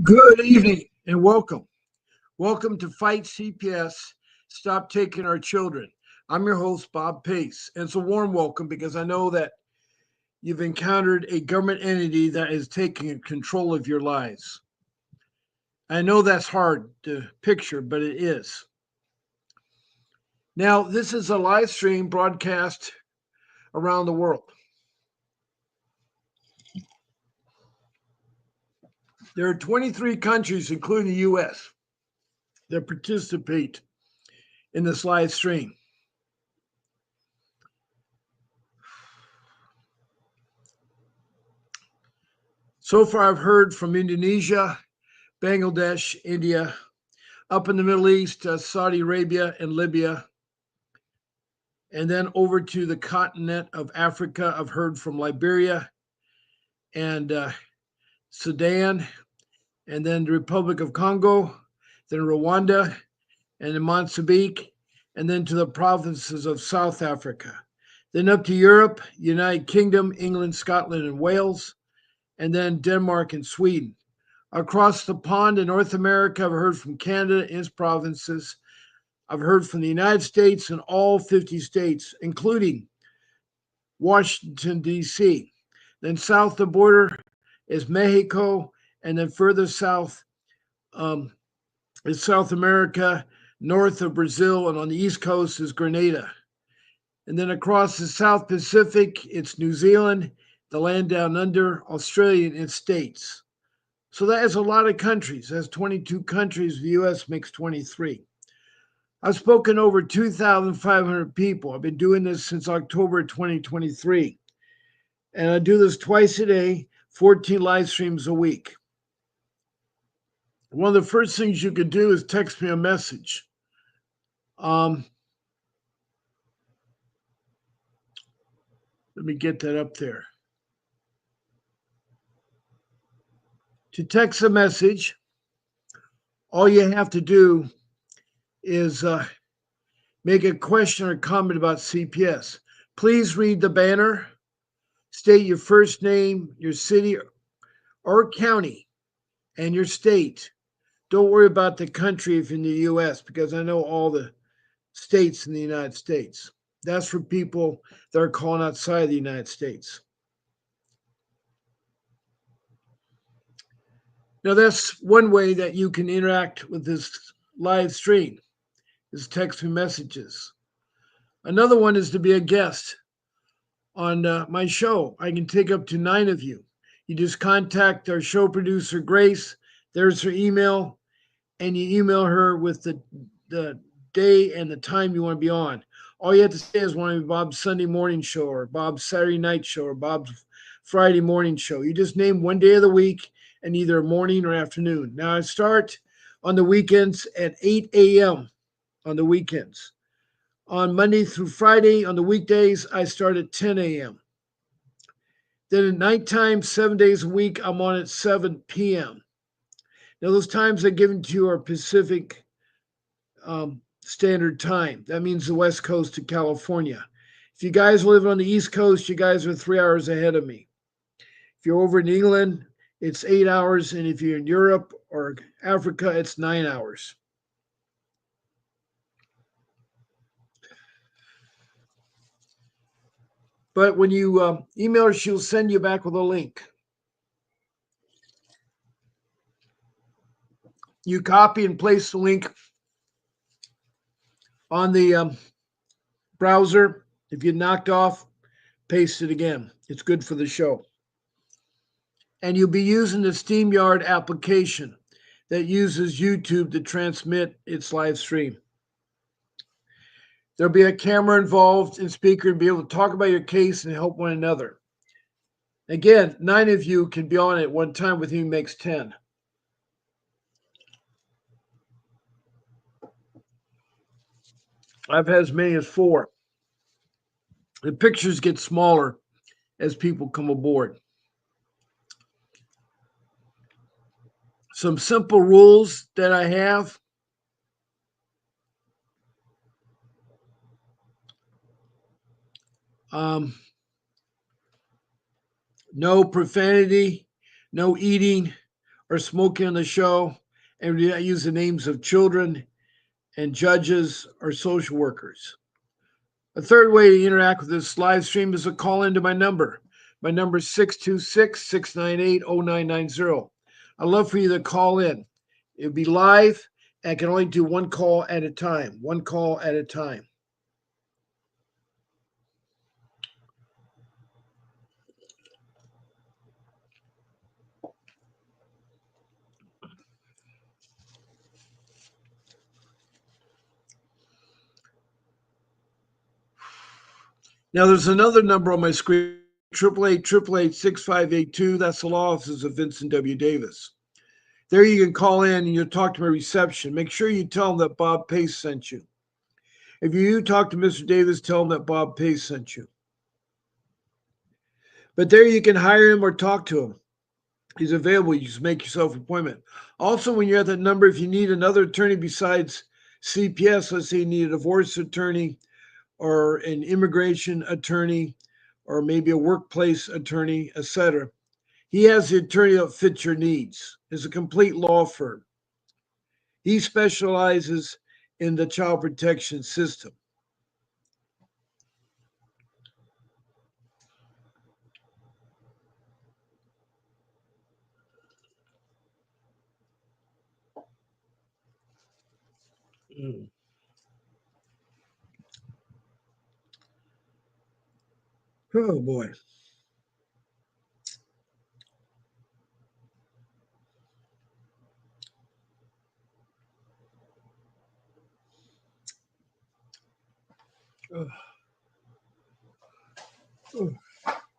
Good evening and welcome. Welcome to Fight CPS. Stop taking our children. I'm your host, Bob Pace. And it's a warm welcome because I know that you've encountered a government entity that is taking control of your lives. I know that's hard to picture, but it is. Now, this is a live stream broadcast around the world. There are 23 countries, including the US, that participate in this live stream. So far, I've heard from Indonesia, Bangladesh, India, up in the Middle East, Saudi Arabia and Libya, and then over to the continent of Africa. I've heard from Liberia and Sudan, and then the Republic of Congo, then Rwanda, and then Mozambique, and then to the provinces of South Africa. Then up to Europe, United Kingdom, England, Scotland, and Wales, and then Denmark and Sweden. Across the pond in North America, I've heard from Canada and its provinces. I've heard from the United States and all 50 states, including Washington, D.C. Then south of the border is Mexico, and then further south is South America, north of Brazil, and on the east coast is Grenada. And then across the South Pacific, it's New Zealand, the land down under, Australia, and its states. So that is a lot of countries. That's 22 countries. The U.S. makes 23. I've spoken over 2,500 people. I've been doing this since October 2023. And I do this twice a day, 14 live streams a week. One of the first things you could do is text me a message. Let me get that up there. To text a message, all you have to do is make a question or comment about CPS. Please read the banner, state your first name, your city or county, and your state. Don't worry about the country if you're in the US, because I know all the states in the United States. That's for people that are calling outside the United States. Now, that's one way that you can interact with this live stream, is text me messages. Another one is to be a guest on my show. I can take up to 9 of you. You just contact our show producer, Grace. There's her email, and you email her with the day and the time you want to be on. All you have to say is want to be Bob's Sunday morning show or Bob's Saturday night show or Bob's Friday morning show. You just name one day of the week and either morning or afternoon. Now, I start on the weekends at 8 a.m. on the weekends. On Monday through Friday, on the weekdays, I start at 10 a.m. Then at nighttime, 7 days a week, I'm on at 7 p.m. Now, those times are given to you are Pacific Standard Time. That means the West Coast of California. If you guys live on the East Coast, you guys are 3 hours ahead of me. If you're over in England, it's 8 hours. And if you're in Europe or Africa, it's 9 hours. But when you email her, she'll send you back with a link. You copy and paste the link on the browser. If you knocked off, paste it again. It's good for the show. And you'll be using the StreamYard application that uses YouTube to transmit its live stream. There'll be a camera involved and speaker and be able to talk about your case and help one another. Again, 9 of you can be on at one time. With you makes 10. I've had as many as 4. The pictures get smaller as people come aboard. Some simple rules that I have. No profanity, no eating or smoking on the show, and we do not use the names of children and judges or social workers. A third way to interact with this live stream is a call into my number. My number is 626 698 0990. I'd love for you to call in. It'll be live, and I can only do one call at a time. One call at a time. Now, there's another number on my screen, 888 That's the law offices of Vincent W. Davis. There you can call in and you'll talk to my reception. Make sure you tell them that Bob Pace sent you. If you talk to Mr. Davis, tell him that Bob Pace sent you. But there you can hire him or talk to him. He's available. You just make yourself an appointment. Also, when you're at that number, if you need another attorney besides CPS, let's say you need a divorce attorney or an immigration attorney or maybe a workplace attorney, etc. He has the attorney that fits your needs. It's a complete law firm. He specializes in the child protection system. Mm. Oh boy.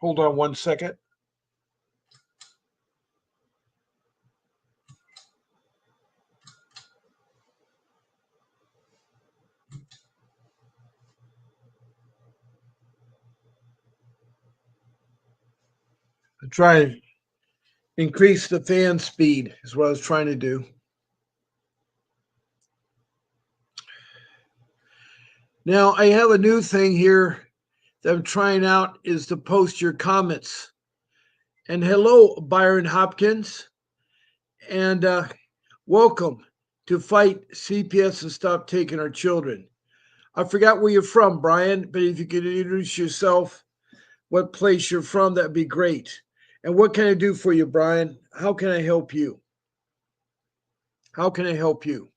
Hold on one second. I try to increase the fan speed is what I was trying to do. Now I have a new thing here that I'm trying out is to post your comments. And hello, Byron Hopkins, and welcome to Fight CPS and Stop Taking Our Children. I forgot where you're from, Brian, but if you could introduce yourself, what place you're from, that'd be great. And what can I do for you, Brian? How can I help you? How can I help you?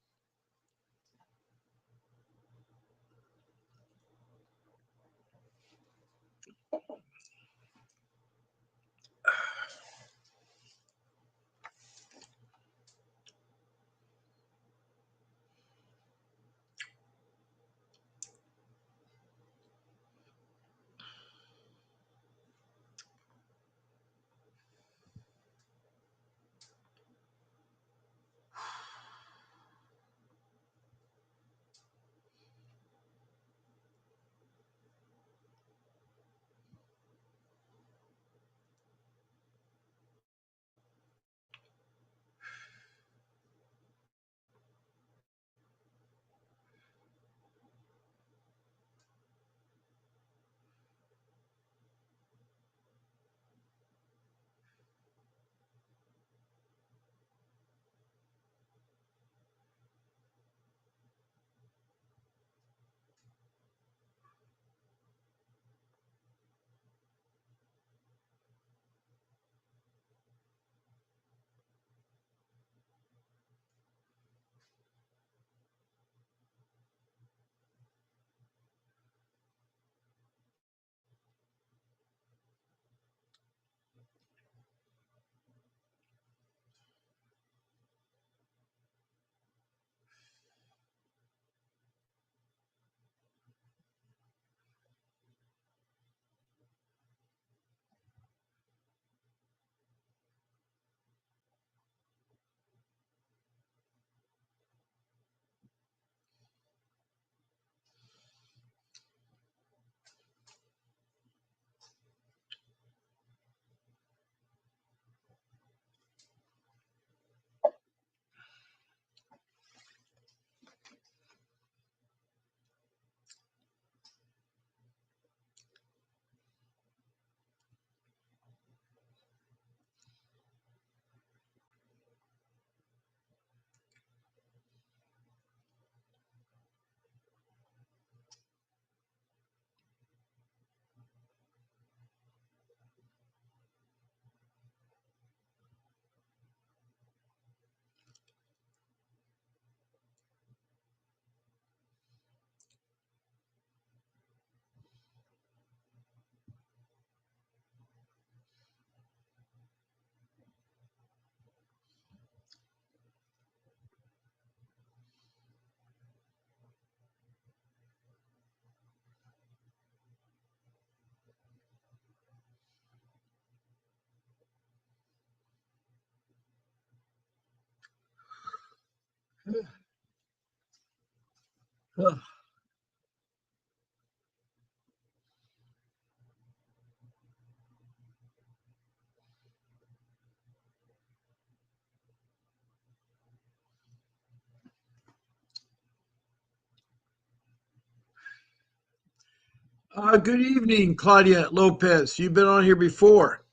Good evening, Claudia Lopez. You've been on here before.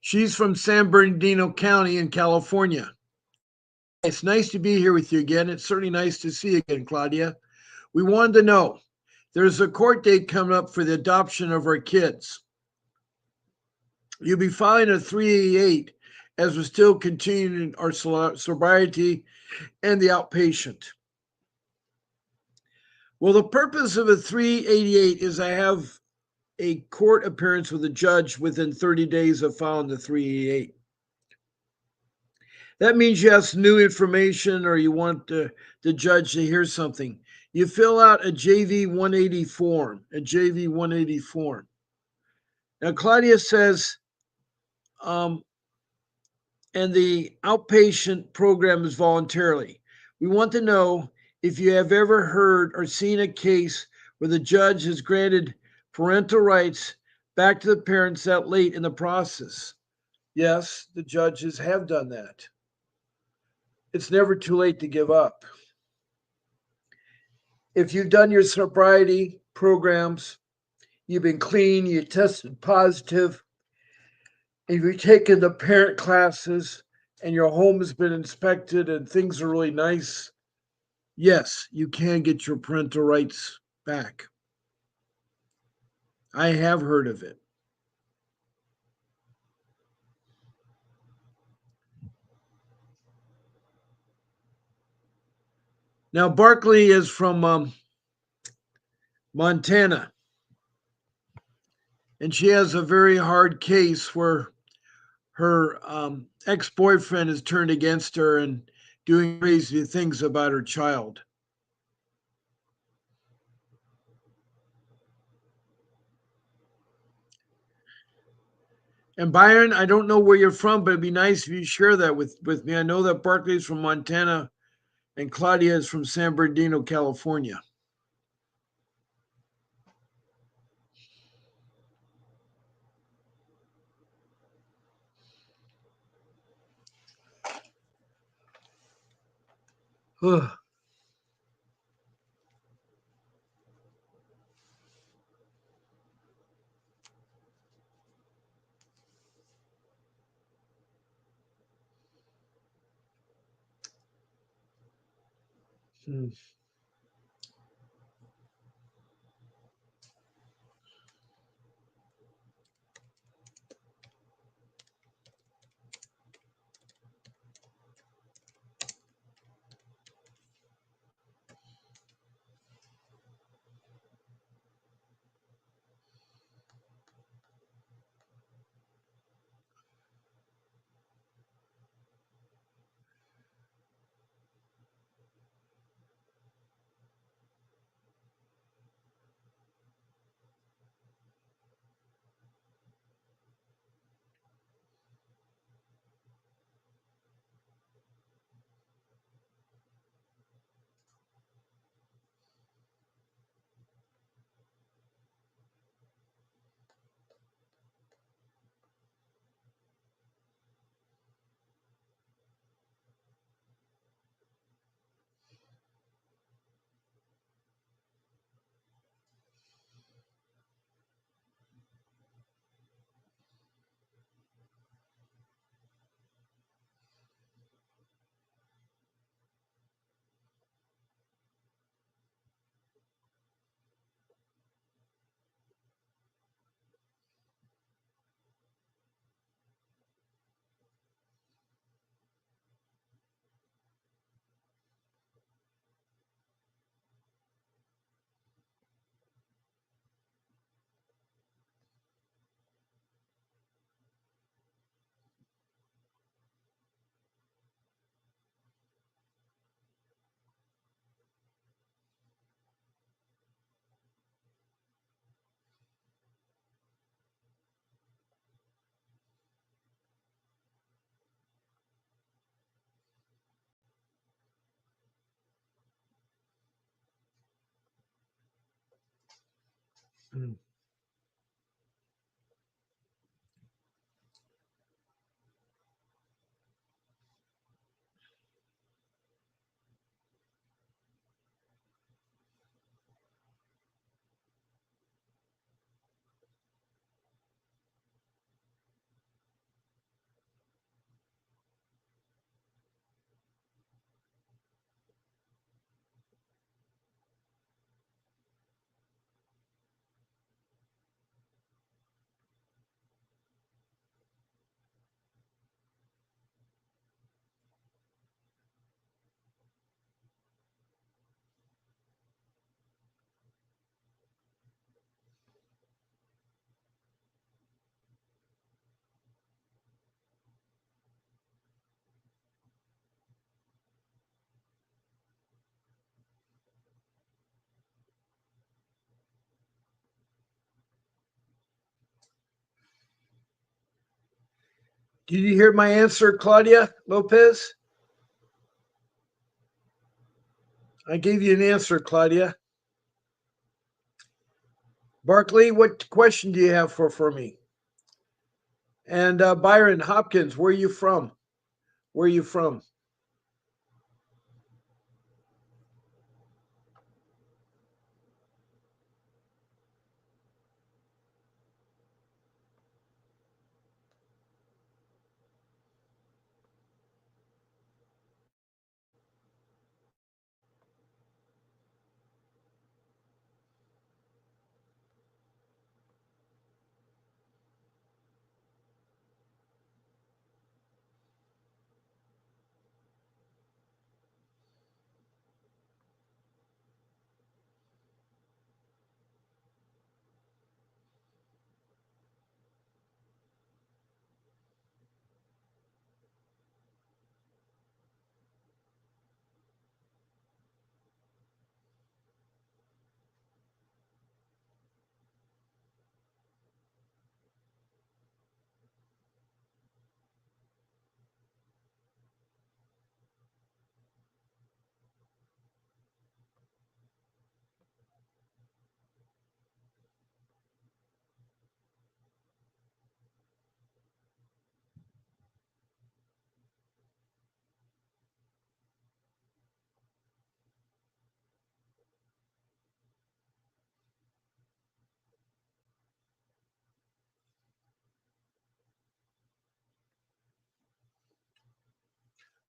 She's from San Bernardino County in California. It's nice to be here with you again. It's certainly nice to see you again, Claudia. We wanted to know there's a court date coming up for the adoption of our kids. You'll be filing a 388 as we're still continuing our sobriety and the outpatient. Well, the purpose of a 388 is I have a court appearance with a judge within 30 days of filing the 388. That means you have some new information or you want the judge to hear something. You fill out a JV 180 form, a JV 180 form. Now, Claudia says, and the outpatient program is voluntarily. We want to know if you have ever heard or seen a case where the judge has granted parental rights back to the parents that late in the process. Yes, the judges have done that. It's never too late to give up. If you've done your sobriety programs, you've been clean, you tested positive, if you've taken the parent classes and your home has been inspected and things are really nice, yes, you can get your parental rights back. I have heard of it. Now, Barkley is from Montana, and she has a very hard case where her ex boyfriend has turned against her and doing crazy things about her child. And Byron, I don't know where you're from, but it'd be nice if you share that with me. I know that Barkley's from Montana and Claudia is from San Bernardino, California. Hmm. Mm. Did you hear my answer, Claudia Lopez? I gave you an answer, Claudia. Barkley, what question do you have for me? And Byron Hopkins, where are you from? Where are you from?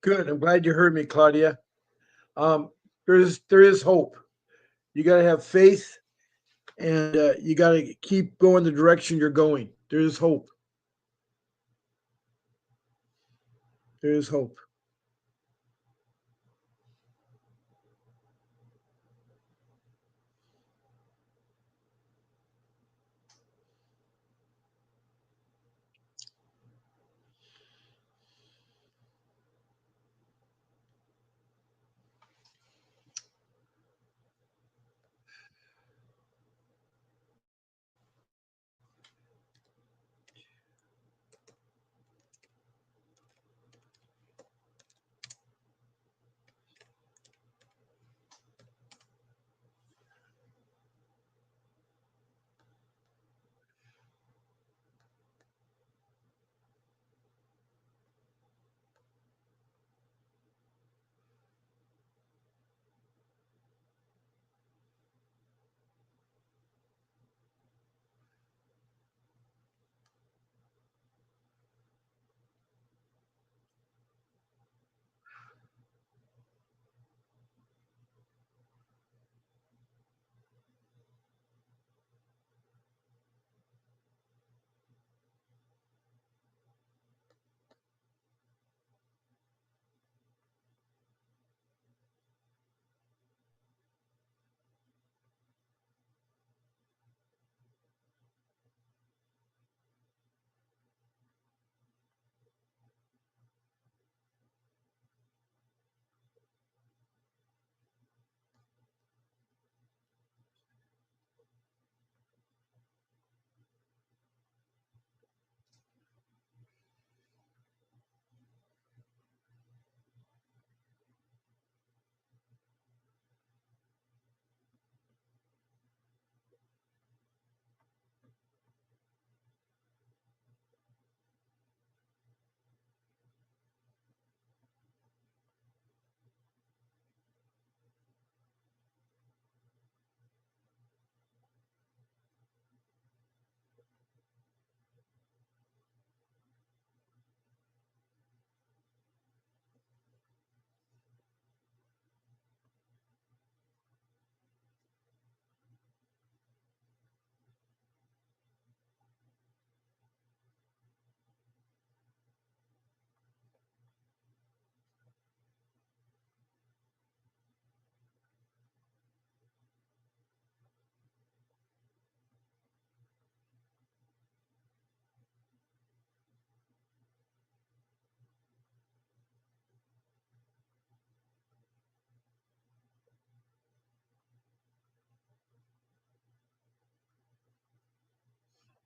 Good. I'm glad you heard me, Claudia. Um, there is hope. You got to have faith, and you got to keep going the direction you're going. There is hope. There is hope.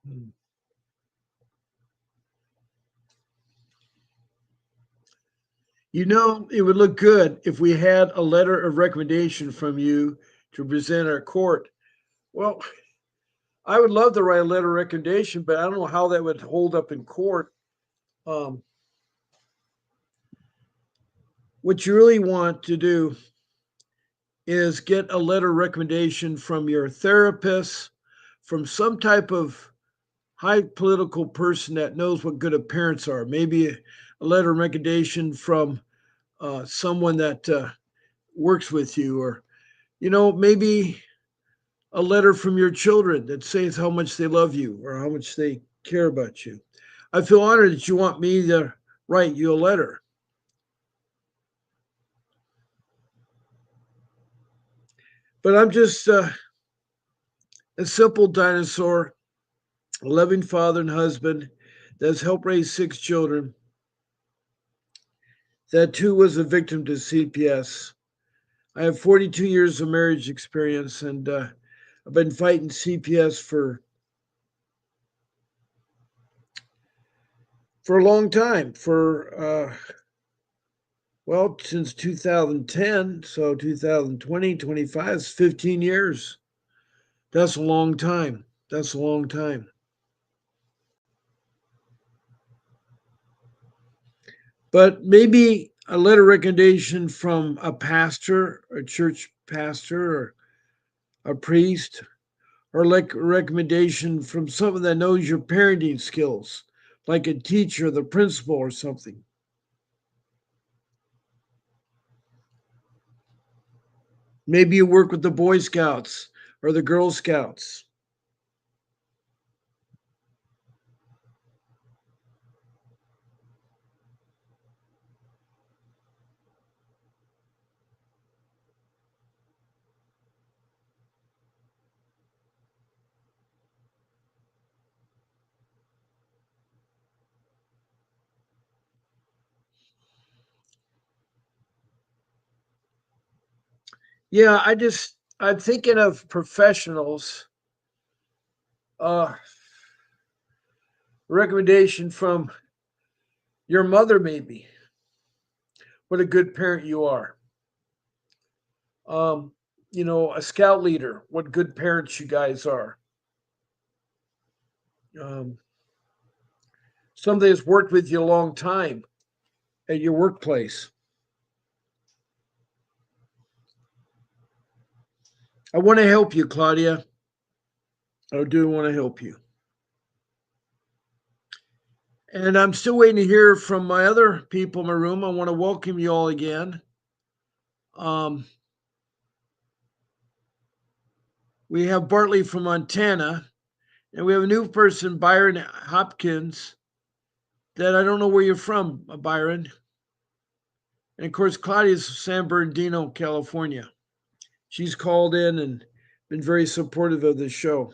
Hmm. You know, it would look good if we had a letter of recommendation from you to present our court. Well, I would love to write a letter of recommendation, but I don't know how that would hold up in court. Um, what you really want to do is get a letter of recommendation from your therapist, from some type of high political person that knows what good parents are. Maybe a letter of recommendation from someone that works with you, or maybe a letter from your children that says how much they love you or how much they care about you. I feel honored that you want me to write you a letter, but I'm just a simple dinosaur, a loving father and husband that's helped raise 6 children. That too was a victim to CPS. I have 42 years of marriage experience, and I've been fighting CPS for a long time. Since 2010, so 2020, 25 is 15 years. That's a long time. That's a long time. But maybe a letter of recommendation from a pastor, a church pastor, or a priest, or like a recommendation from someone that knows your parenting skills, like a teacher, the principal, or something. Maybe you work with the Boy Scouts or the Girl Scouts. Yeah, I'm thinking of professionals. Uh, recommendation from your mother, maybe. What a good parent you are. Um, a scout leader. What good parents you guys are. Um, somebody that's worked with you a long time at your workplace. I want to help you, Claudia. I do want to help you. And I'm still waiting to hear from my other people in my room. I want to welcome you all again. Um, we have Bartley from Montana, and we have a new person, Byron Hopkins, that I don't know where you're from, Byron. And of course, Claudia's San Bernardino, California. She's called in and been very supportive of the show.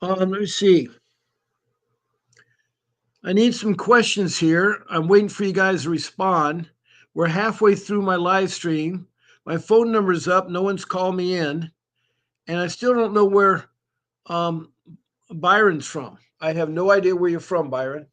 Let me see. I need some questions here. I'm waiting for you guys to respond. We're halfway through my live stream. My phone number's up. No one's called me in. And I still don't know where um, Byron's from. I have no idea where you're from, Byron.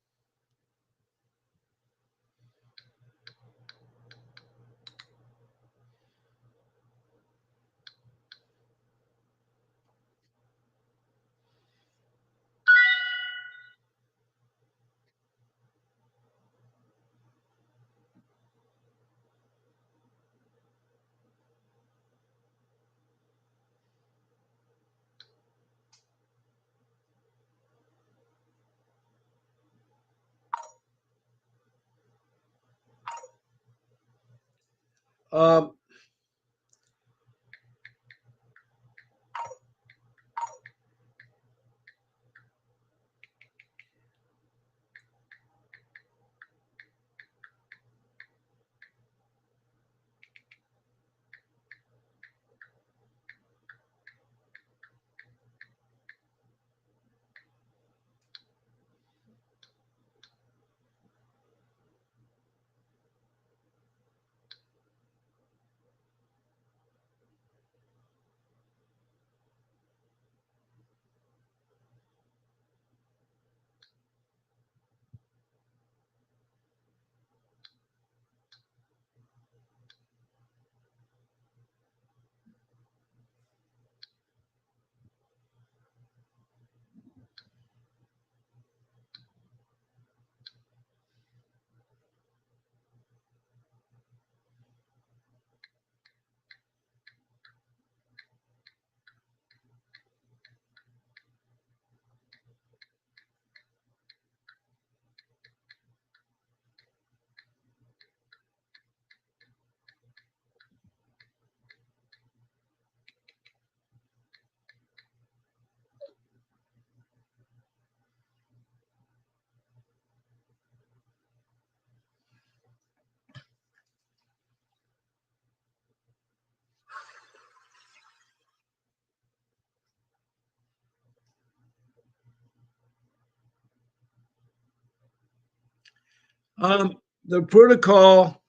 Um, the protocol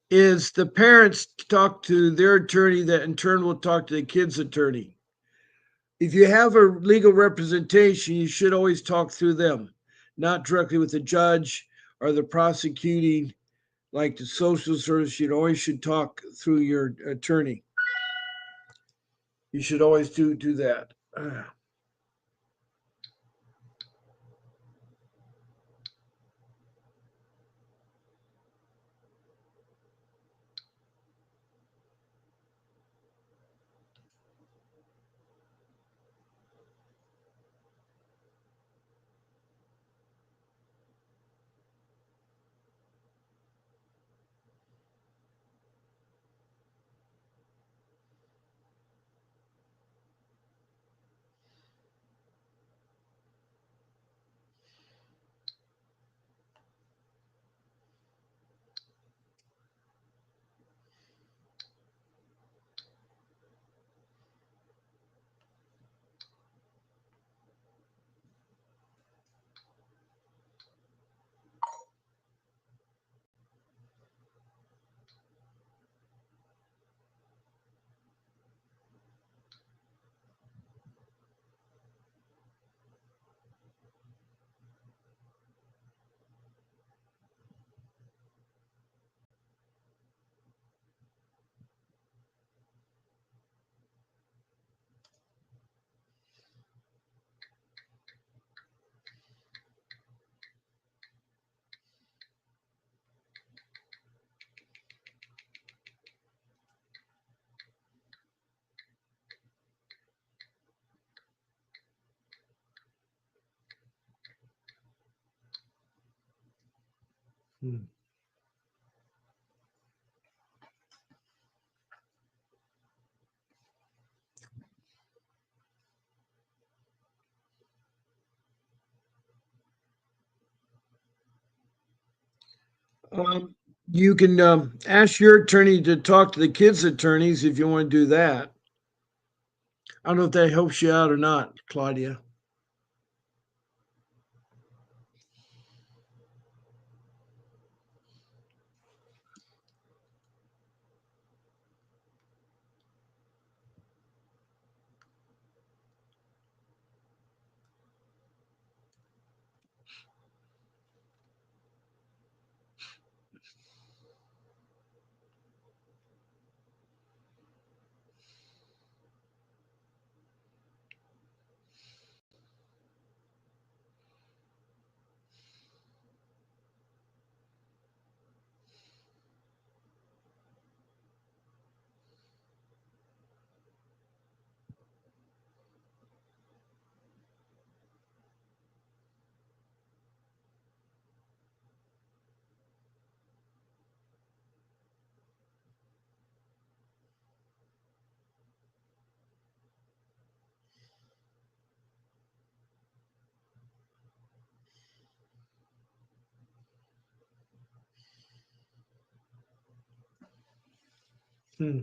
is the parents talk to their attorney, that in turn will talk to the kid's attorney. If you have a legal representation, you should always talk through them, not directly with the judge or the prosecuting, like the social service. You always should talk through your attorney. You should always do that. Hmm. Um, you can ask your attorney to talk to the kids' attorneys if you want to do that. I don't know if that helps you out or not, Claudia. Hmm.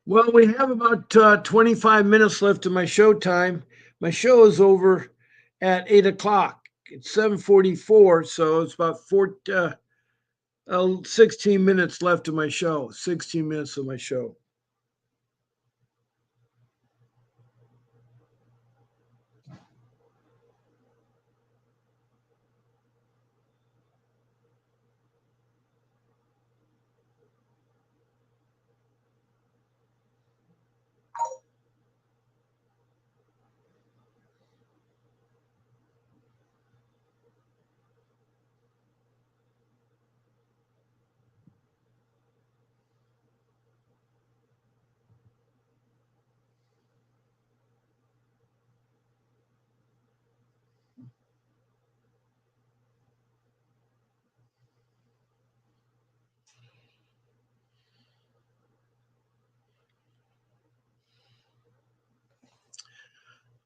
Well, we have about 25 minutes left of my show time. My show is over at 8 o'clock. It's 7:44, so it's about 16 minutes left of my show. 16 minutes of my show.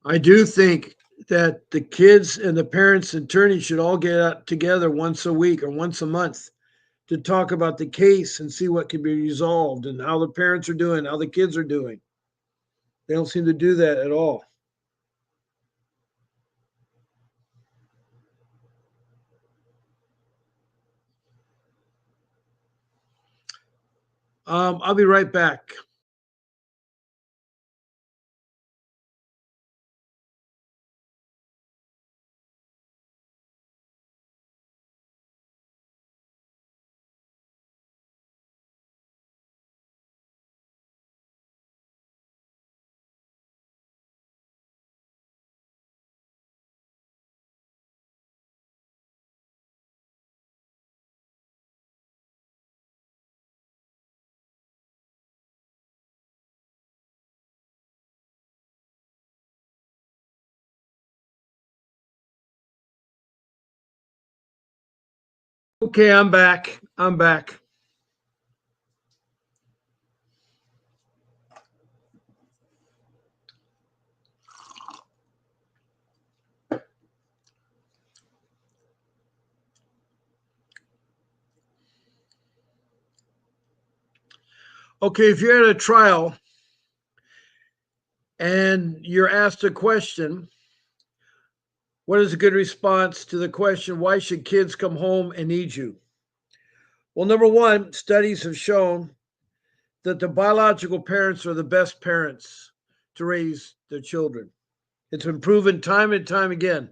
I do think that the kids and the parents and attorneys should all get out together once a week or once a month to talk about the case and see what can be resolved and how the parents are doing, how the kids are doing. They don't seem to do that at all. I'll be right back. Okay, I'm back. I'm back. Okay, if you're at a trial and you're asked a question, what is a good response to the question, why should kids come home and need you? Well, number one, studies have shown that the biological parents are the best parents to raise their children. It's been proven time and time again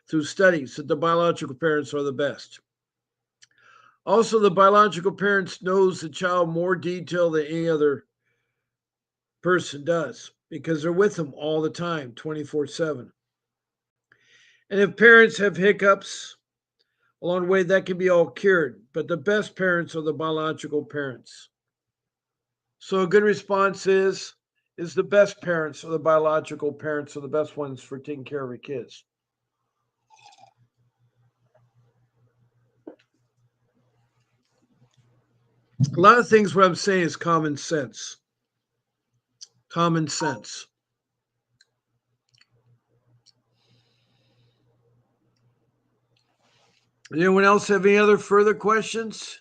through studies that the biological parents are the best. Also, the biological parents knows the child more detail than any other person does because they're with them all the time, 24/7. And if parents have hiccups along the way, that can be all cured. But the best parents are the biological parents. So a good response is the best parents or the biological parents are the best ones for taking care of your kids. A lot of things what I'm saying is common sense. Common sense. Anyone else have any other further questions?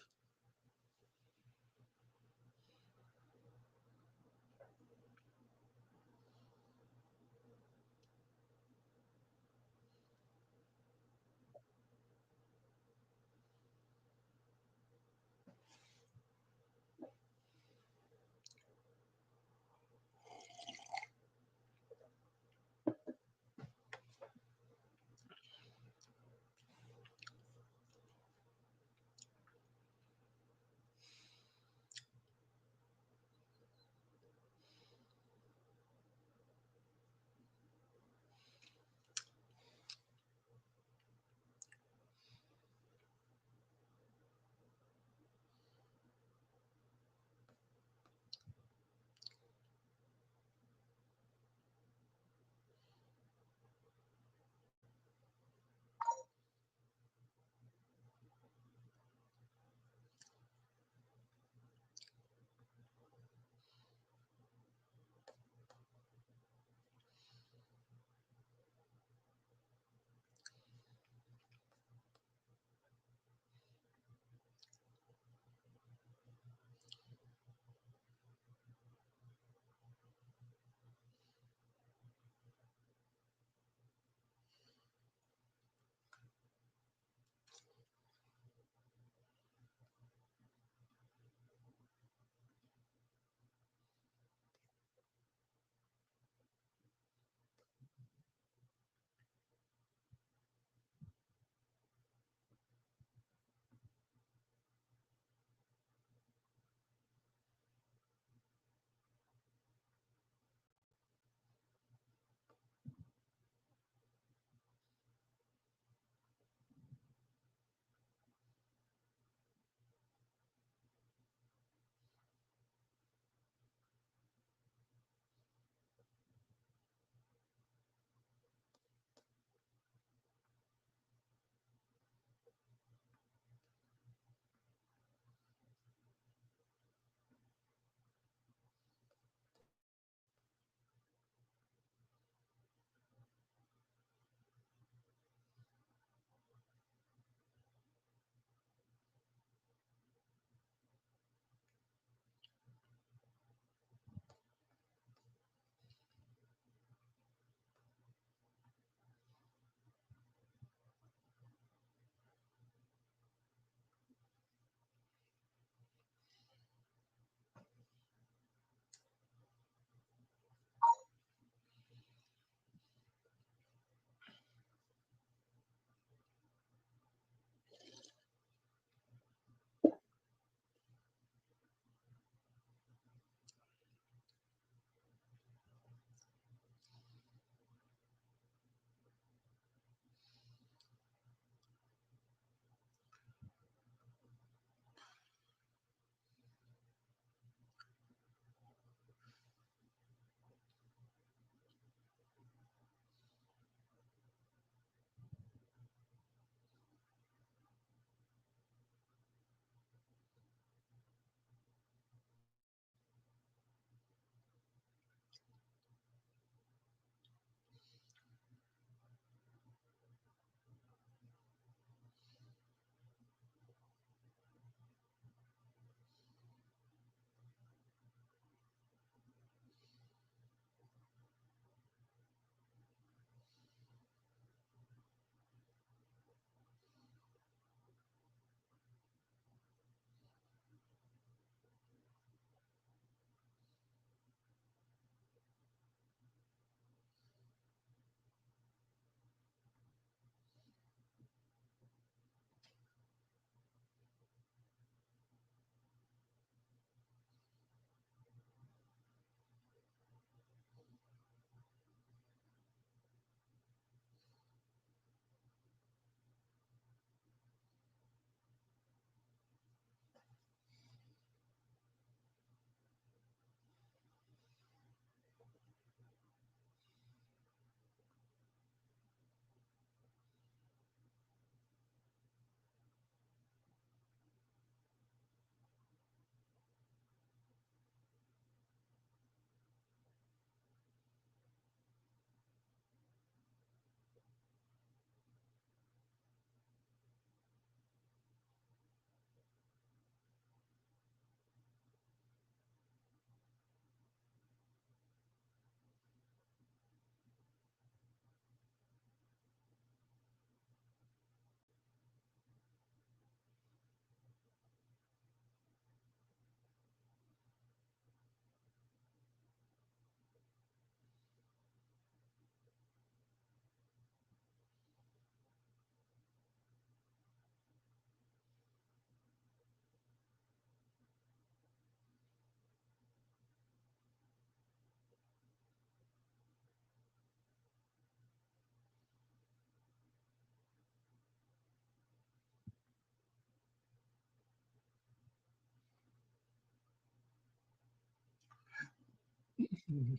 Mhm.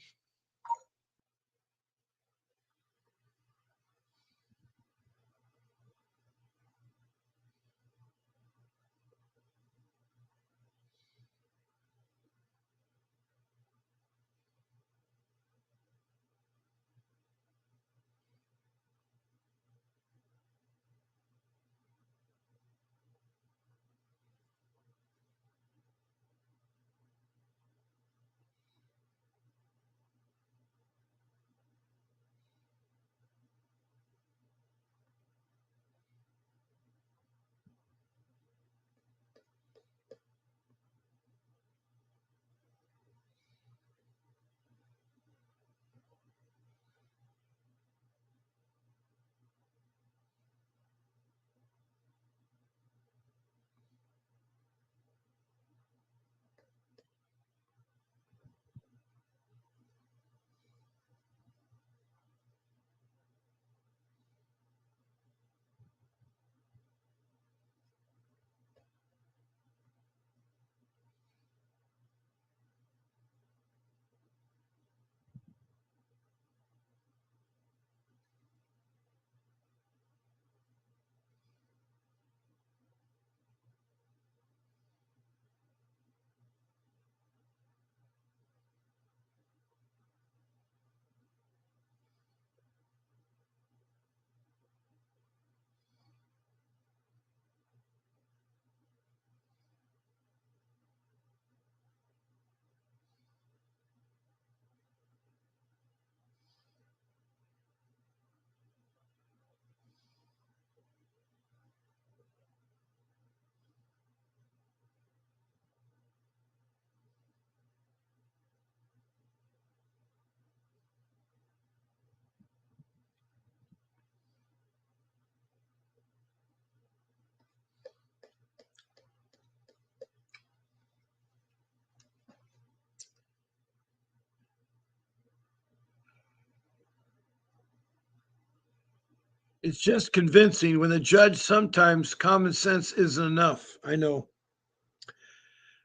It's just convincing when the judge sometimes common sense isn't enough. I know.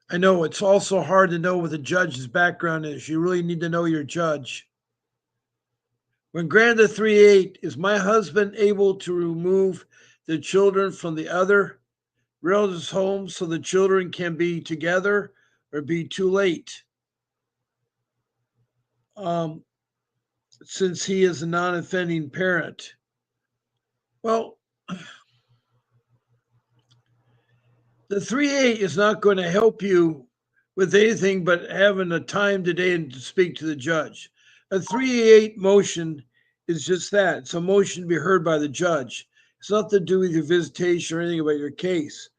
I know it's also hard to know what the judge's background is. You really need to know your judge. When granted 3-8, is my husband able to remove the children from the other relative's home so the children can be together or be too late? Um, since he is a non offending parent. Well, the 3-8 is not going to help you with anything but having a time today and to speak to the judge. A 3-8 motion is just that. It's a motion to be heard by the judge. It's nothing to do with your visitation or anything about your case.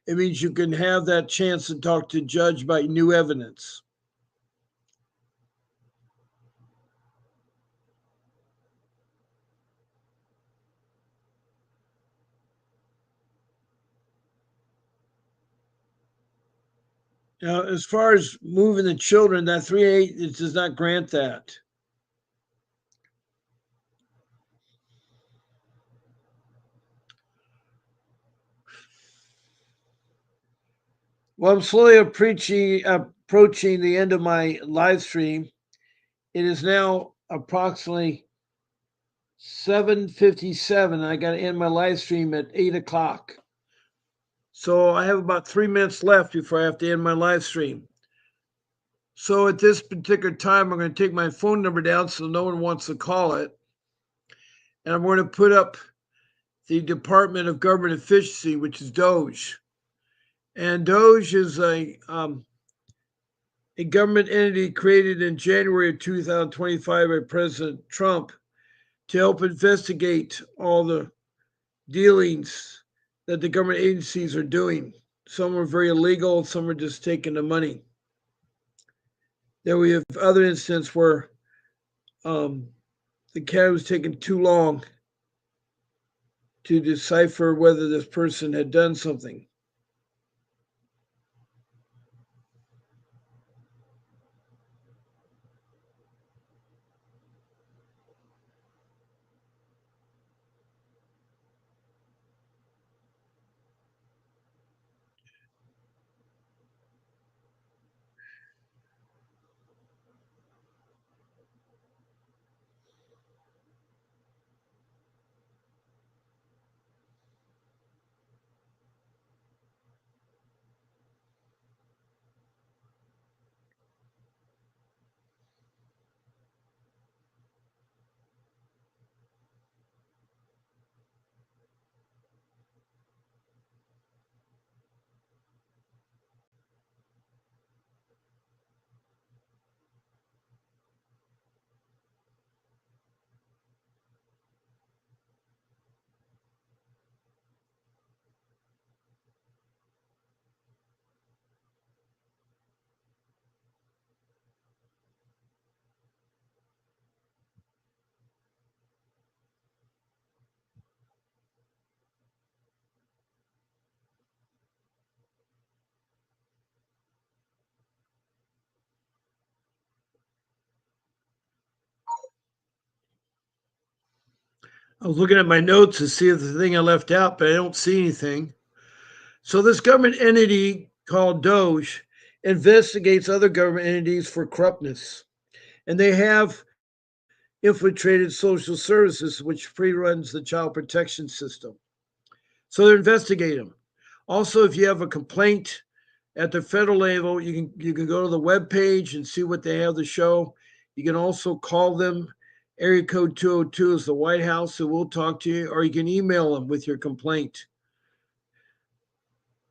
It means you can have that chance to talk to the judge about new evidence. Now, as far as moving the children, that 3-8 it does not grant that. Well, I'm slowly approaching the end of my live stream. It is now approximately 7:57. I got to end my live stream at 8 o'clock. So I have about 3 minutes left before I have to end my live stream. So at this particular time, I'm going to take my phone number down so no one wants to call it. And I'm going to put up the Department of Government Efficiency, which is Doge. And Doge is a government entity created in January of 2025 by President Trump to help investigate all the dealings that the government agencies are doing. Some are very illegal, some are just taking the money. Then we have other instances where the cat was taking too long to decipher whether this person had done something. I was looking at my notes to see if the thing I left out, but I don't see anything. So this government entity called Doge investigates other government entities for corruptness. And they have infiltrated social services, which pre-runs the child protection system. So they investigate them. Also, if you have a complaint at the federal level, you can go to the web page and see what they have to show. You can also call them. Area code 202 is the White House, who will talk to you, or you can email them with your complaint.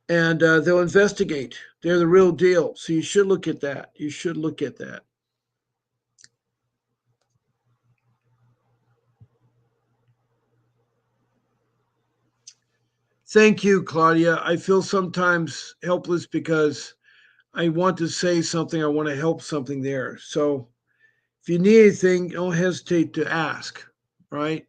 And they'll investigate. They're the real deal. So you should look at that. You should look at that. Thank you, Claudia. I feel sometimes helpless because I want to say something. I want to help something there. So if you need anything, don't hesitate to ask, right?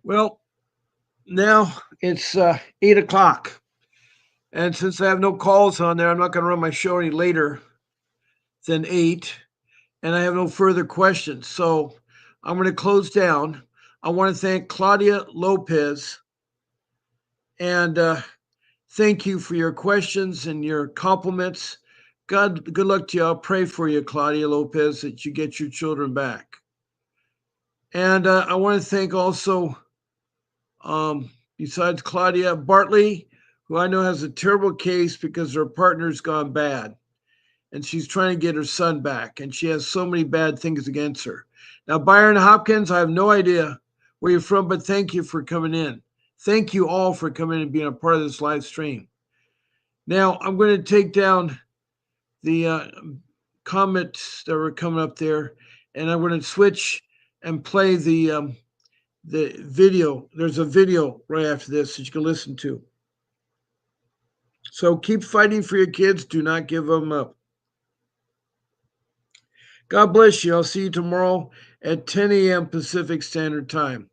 Well, now it's 8 o'clock. And since I have no calls on there, I'm not going to run my show any later than 8. And I have no further questions. So I'm going to close down. I want to thank Claudia Lopez. And thank you for your questions and your compliments. Good luck to you. I'll pray for you, Claudia Lopez, that you get your children back. And I want to thank also, besides Claudia, Bartley, who I know has a terrible case because her partner's gone bad. And she's trying to get her son back. And she has so many bad things against her. Now, Byron Hopkins, I have no idea where you're from, but thank you for coming in. Thank you all for coming and being a part of this live stream. Now, I'm going to take down the comments that were coming up there, and I'm going to switch and play the video. There's a video right after this that you can listen to. So keep fighting for your kids. Do not give them up. God bless you. I'll see you tomorrow at 10 a.m. Pacific Standard Time.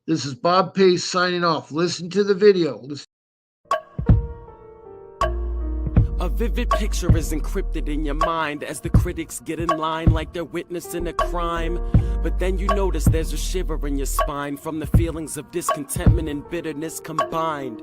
This is Bob Pace signing off. Listen to the video. A vivid picture is encrypted in your mind as the critics get in line like they're witnessing a crime. But then you notice there's a shiver in your spine from the feelings of discontentment and bitterness combined.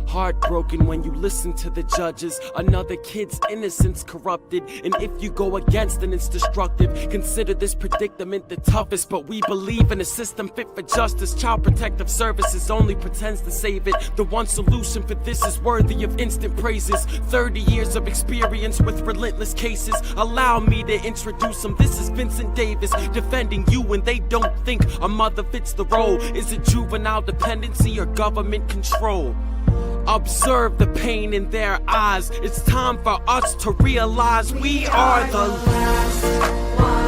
Heartbroken when you listen to the judges, another kid's innocence corrupted. And if you go against it, it's destructive. Consider this predicament the toughest, but we believe in a system fit for justice. Child Protective Services only pretends to save it. The one solution for this is worthy of instant praises. 30 years of experience with relentless cases. Allow me to introduce them. This is Vincent Davis, defending you when they don't think a mother fits the role. Is it juvenile dependency or government control? Observe the pain in their eyes. It's time for us to realize we are the last one.